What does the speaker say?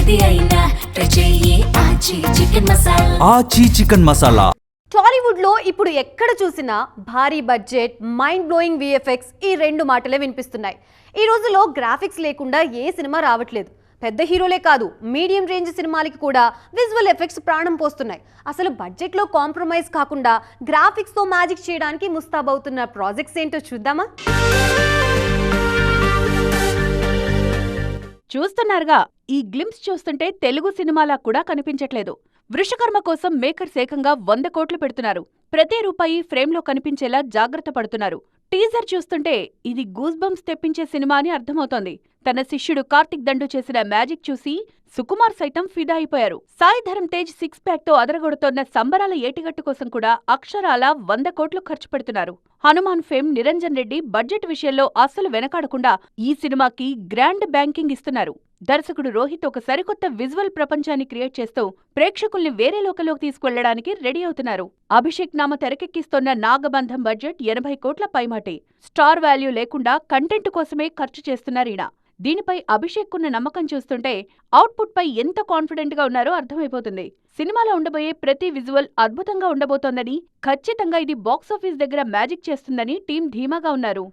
ఏది అయినా ట్రై చెయ్యి ఆచి చికెన్ మసాలా. ఆచి చికెన్ మసాలా. టాలీవుడ్ లో ఇప్పుడు ఎక్కడ చూసినా భారీ బడ్జెట్, మైండ్ బ్లోయింగ్ విఎఫ్ఎక్స్ ఈ రెండు మాటలే వినిపిస్తున్నాయి. ఈ రోజుల్లో గ్రాఫిక్స్ లేకుండా ఏ సినిమా రావట్లేదు. పెద్ద హీరోలే కాదు, మీడియం రేంజ్ సినిమాలకి కూడా విజువల్ ఎఫెక్ట్స్ ప్రాణం పోస్తున్నాయి. అసలు బడ్జెట్ లో కాంప్రమైజ్ కాకుండా గ్రాఫిక్స్ తో మ్యాజిక్ చేయడానికి ముస్తాబవుతున్న ప్రాజెక్ట్స్ ఏంటో చూద్దామా? చూస్తున్నారుగా, ఈ గ్లింప్స్ చూస్తుంటే తెలుగు సినిమాలా కూడా కనిపించట్లేదు. వృషకర్మ కోసం మేకర్స్ ఏకంగా 100 కోట్లు పెడుతున్నారు. ప్రతి రూపాయి ఫ్రేమ్లో కనిపించేలా జాగ్రత్త పడుతున్నారు. టీజర్ చూస్తుంటే ఇది గూస్ బంప్స్ తెప్పించే సినిమా అని అర్థమవుతోంది. తన శిష్యుడు కార్తిక్ దండు చేసిన మ్యాజిక్ చూసి సుకుమార్ సైతం ఫిదా అయిపోయారు. సాయి ధరమ్ తేజ్ 6 ప్యాక్ తో అదరగొడుతోన్న సంబరాల ఏటిగట్టు కోసం కూడా అక్షరాల 100 కోట్లు ఖర్చు పెడుతున్నారు. హనుమాన్ ఫేమ్ నిరంజన్ రెడ్డి బడ్జెట్ విషయంలో అస్సలు వెనకాడకుండా ఈ సినిమాకి గ్రాండ్ బ్యాంకింగ్ ఇస్తున్నారు. దర్శకుడు రోహిత్ ఒక సరికొత్త విజువల్ ప్రపంచాన్ని క్రియేట్ చేస్తూ ప్రేక్షకుల్ని వేరే లోకంలోకి తీసుకువెళ్లడానికి రెడీ అవుతున్నారు. అభిషేక్ నామ తెరకెక్కిస్తోన్న నాగబంధం బడ్జెట్ 80 కోట్ల పైమాటే. స్టార్ వాల్యూ లేకుండా కంటెంట్ కోసమే ఖర్చు చేస్తున్నారీయన. దీనిపై అభిషేక్ కున్న నమ్మకం చూస్తుంటే అవుట్పుట్ పై ఎంత కాన్ఫిడెంట్ గా ఉన్నారో అర్థమైపోతుంది. సినిమాలో ఉండబోయే ప్రతి విజువల్ అద్భుతంగా ఉండబోతోందని, ఖచ్చితంగా ఇది బాక్సాఫీస్ దగ్గర మ్యాజిక్ చేస్తుందని టీం ధీమాగా ఉన్నారు.